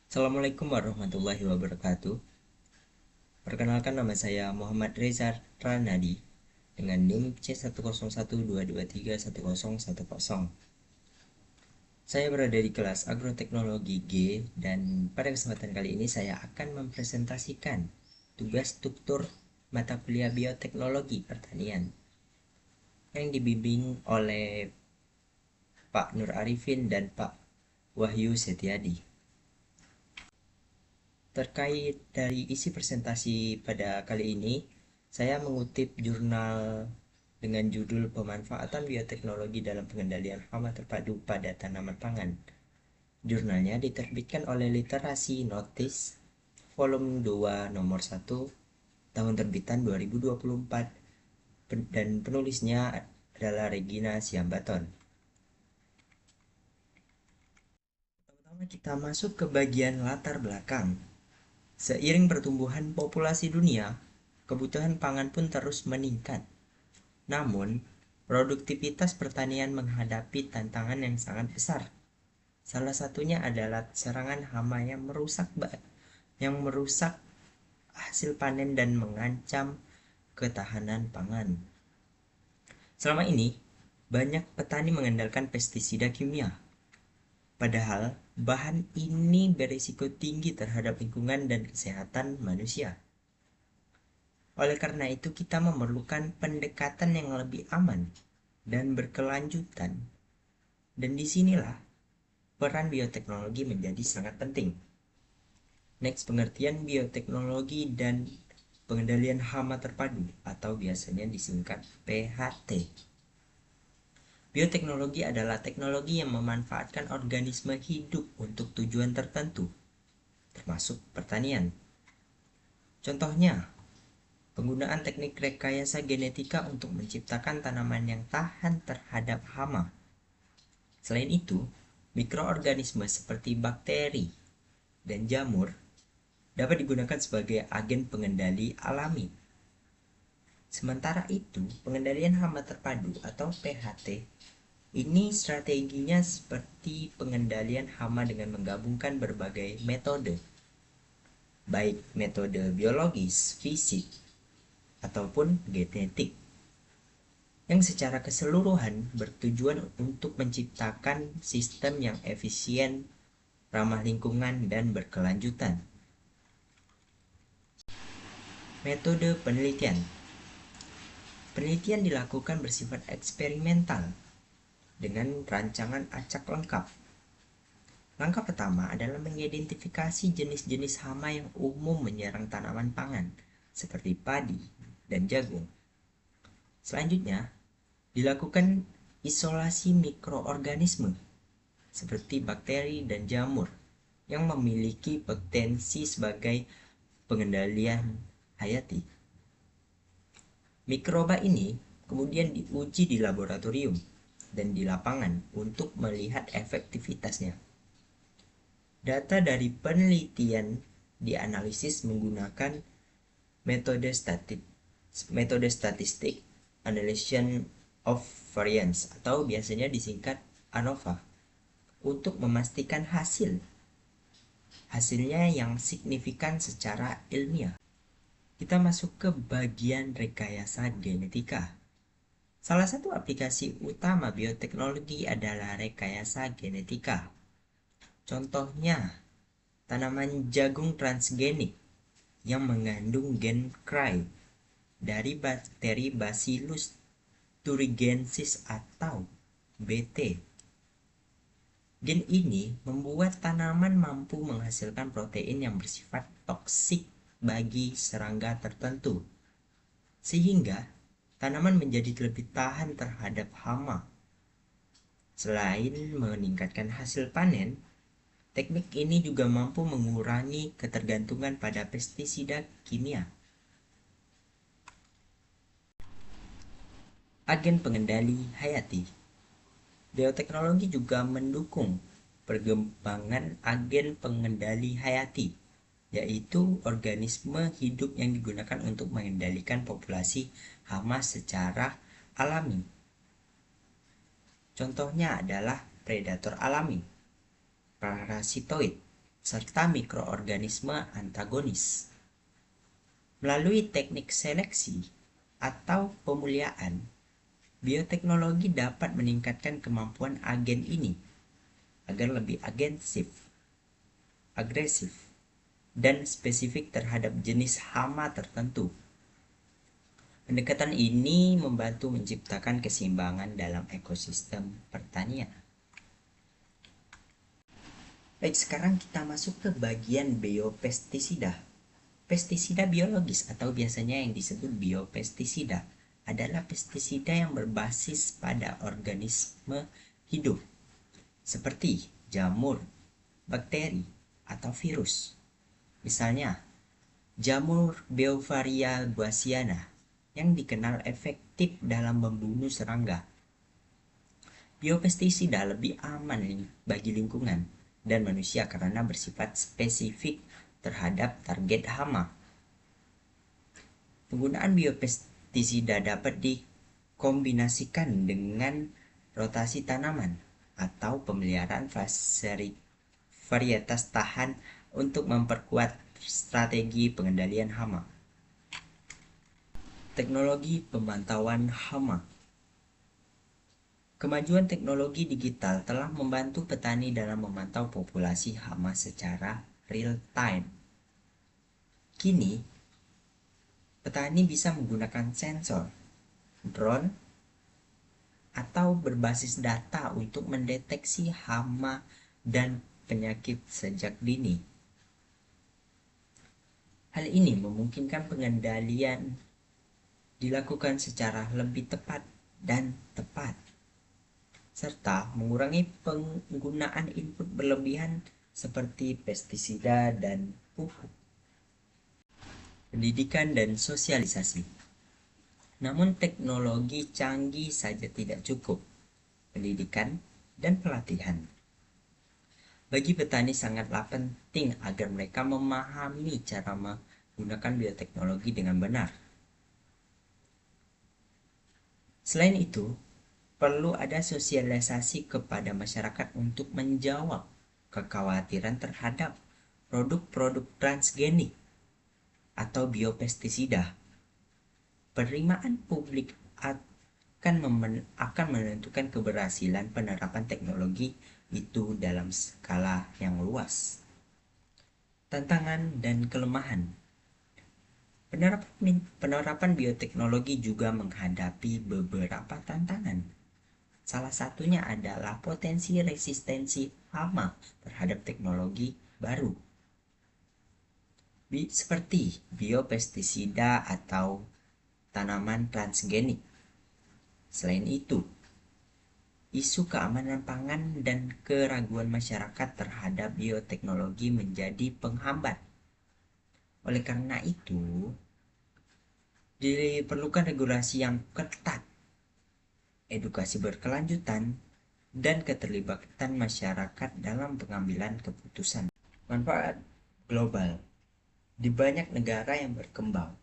Assalamualaikum warahmatullahi wabarakatuh. Perkenalkan, nama saya Muhammad Reza Ranadi dengan NIM C10122310010. Saya berada di kelas Agroteknologi G, dan pada kesempatan kali ini saya akan mempresentasikan tugas struktur mata kuliah Bioteknologi Pertanian yang dibimbing oleh Pak Nur Arifin dan Pak Wahyu Setiadi. Terkait dari isi presentasi pada kali ini, saya mengutip jurnal dengan judul Pemanfaatan Bioteknologi dalam Pengendalian Hama Terpadu pada Tanaman Pangan. Jurnalnya diterbitkan oleh Literasi Notice volume 2 nomor 1 tahun terbitan 2024, dan penulisnya adalah Regina Siambaton. Pertama, kita masuk ke bagian latar belakang. Seiring pertumbuhan populasi dunia, kebutuhan pangan pun terus meningkat. Namun, produktivitas pertanian menghadapi tantangan yang sangat besar. Salah satunya adalah serangan hama yang merusak hasil panen dan mengancam ketahanan pangan. Selama ini, banyak petani mengandalkan pestisida kimia. Padahal, bahan ini berisiko tinggi terhadap lingkungan dan kesehatan manusia. Oleh karena itu, kita memerlukan pendekatan yang lebih aman dan berkelanjutan. Dan disinilah peran bioteknologi menjadi sangat penting. Next, pengertian bioteknologi dan pengendalian hama terpadu atau biasanya disingkat PHT. Bioteknologi adalah teknologi yang memanfaatkan organisme hidup untuk tujuan tertentu, termasuk pertanian. Contohnya, penggunaan teknik rekayasa genetika untuk menciptakan tanaman yang tahan terhadap hama. Selain itu, mikroorganisme seperti bakteri dan jamur dapat digunakan sebagai agen pengendali alami. Sementara itu, pengendalian hama terpadu atau PHT ini strateginya seperti pengendalian hama dengan menggabungkan berbagai metode, baik metode biologis, fisik, ataupun genetik, yang secara keseluruhan bertujuan untuk menciptakan sistem yang efisien, ramah lingkungan, dan berkelanjutan. Metode penelitian. Penelitian dilakukan bersifat eksperimental dengan rancangan acak lengkap. Langkah pertama adalah mengidentifikasi jenis-jenis hama yang umum menyerang tanaman pangan, seperti padi dan jagung. Selanjutnya, dilakukan isolasi mikroorganisme, seperti bakteri dan jamur, yang memiliki potensi sebagai pengendalian hayati. Mikroba ini kemudian diuji di laboratorium dan di lapangan untuk melihat efektivitasnya. Data dari penelitian dianalisis menggunakan metode statistik analysis of variance atau biasanya disingkat ANOVA untuk memastikan hasilnya yang signifikan secara ilmiah. Kita masuk ke bagian rekayasa genetika. Salah satu aplikasi utama bioteknologi adalah rekayasa genetika. Contohnya, tanaman jagung transgenik yang mengandung gen CRY dari bakteri Bacillus thuringiensis atau BT. Gen ini membuat tanaman mampu menghasilkan protein yang bersifat toksik bagi serangga tertentu, sehingga tanaman menjadi lebih tahan terhadap hama. Selain meningkatkan hasil panen, teknik ini juga mampu mengurangi ketergantungan pada pestisida kimia. Agen pengendali hayati. Bioteknologi juga mendukung perkembangan agen pengendali hayati, yaitu organisme hidup yang digunakan untuk mengendalikan populasi hama secara alami. Contohnya adalah predator alami, parasitoid, serta mikroorganisme antagonis. Melalui teknik seleksi atau pemuliaan, bioteknologi dapat meningkatkan kemampuan agen ini agar lebih agresif, dan spesifik terhadap jenis hama tertentu. Pendekatan ini membantu menciptakan keseimbangan dalam ekosistem pertanian. Baik, sekarang kita masuk ke bagian biopestisida. Pestisida biologis atau biasanya yang disebut biopestisida adalah pestisida yang berbasis pada organisme hidup seperti jamur, bakteri, atau virus. Misalnya, jamur Beauveria bassiana yang dikenal efektif dalam membunuh serangga. Biopestisida lebih aman bagi lingkungan dan manusia karena bersifat spesifik terhadap target hama. Penggunaan biopestisida dapat dikombinasikan dengan rotasi tanaman atau pemeliharaan varietas tahan untuk memperkuat strategi pengendalian hama. Teknologi pemantauan hama. Kemajuan teknologi digital telah membantu petani dalam memantau populasi hama secara real time. Kini, petani bisa menggunakan sensor, drone, atau berbasis data untuk mendeteksi hama dan penyakit sejak dini. Hal ini memungkinkan pengendalian dilakukan secara lebih tepat dan tepat, serta mengurangi penggunaan input berlebihan seperti pestisida dan pupuk. Pendidikan dan sosialisasi. Namun teknologi canggih saja tidak cukup. Pendidikan dan pelatihan. Bagi petani sangatlah penting agar mereka memahami cara menggunakan bioteknologi dengan benar. Selain itu, perlu ada sosialisasi kepada masyarakat untuk menjawab kekhawatiran terhadap produk-produk transgenik atau biopestisida. Penerimaan publik akan menentukan keberhasilan penerapan teknologi itu dalam skala yang luas. Tantangan dan kelemahan. Penerapan bioteknologi juga menghadapi beberapa tantangan. Salah satunya adalah potensi resistensi hama terhadap teknologi baru, seperti biopestisida atau tanaman transgenik. Selain itu, isu keamanan pangan dan keraguan masyarakat terhadap bioteknologi menjadi penghambat. Oleh karena itu, diperlukan regulasi yang ketat, edukasi berkelanjutan, dan keterlibatan masyarakat dalam pengambilan keputusan. Manfaat global. Di banyak negara yang berkembang,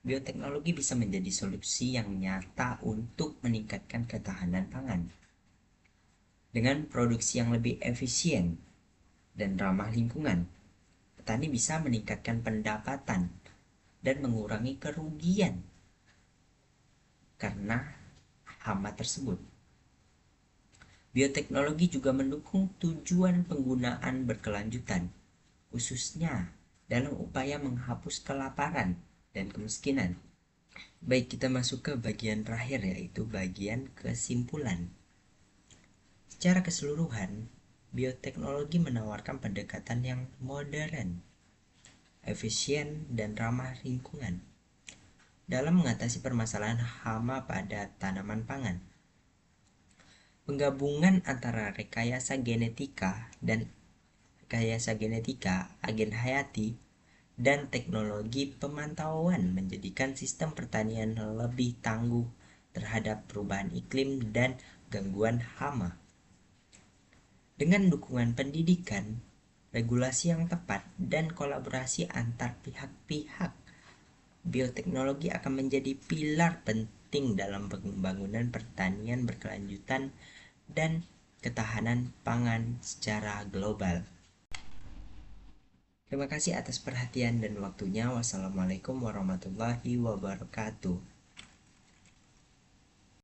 bioteknologi bisa menjadi solusi yang nyata untuk meningkatkan ketahanan pangan. Dengan produksi yang lebih efisien dan ramah lingkungan, petani bisa meningkatkan pendapatan dan mengurangi kerugian karena hama tersebut. Bioteknologi juga mendukung tujuan penggunaan berkelanjutan, khususnya dalam upaya menghapus kelaparan dan kemiskinan. Baik, kita masuk ke bagian terakhir, yaitu bagian kesimpulan. Secara keseluruhan, bioteknologi menawarkan pendekatan yang modern, efisien, dan ramah lingkungan dalam mengatasi permasalahan hama pada tanaman pangan. Penggabungan antara rekayasa genetika, agen hayati, dan teknologi pemantauan menjadikan sistem pertanian lebih tangguh terhadap perubahan iklim dan gangguan hama. Dengan dukungan pendidikan, regulasi yang tepat, dan kolaborasi antar pihak-pihak, bioteknologi akan menjadi pilar penting dalam pembangunan pertanian berkelanjutan dan ketahanan pangan secara global. Terima kasih atas perhatian dan waktunya. Wassalamualaikum warahmatullahi wabarakatuh.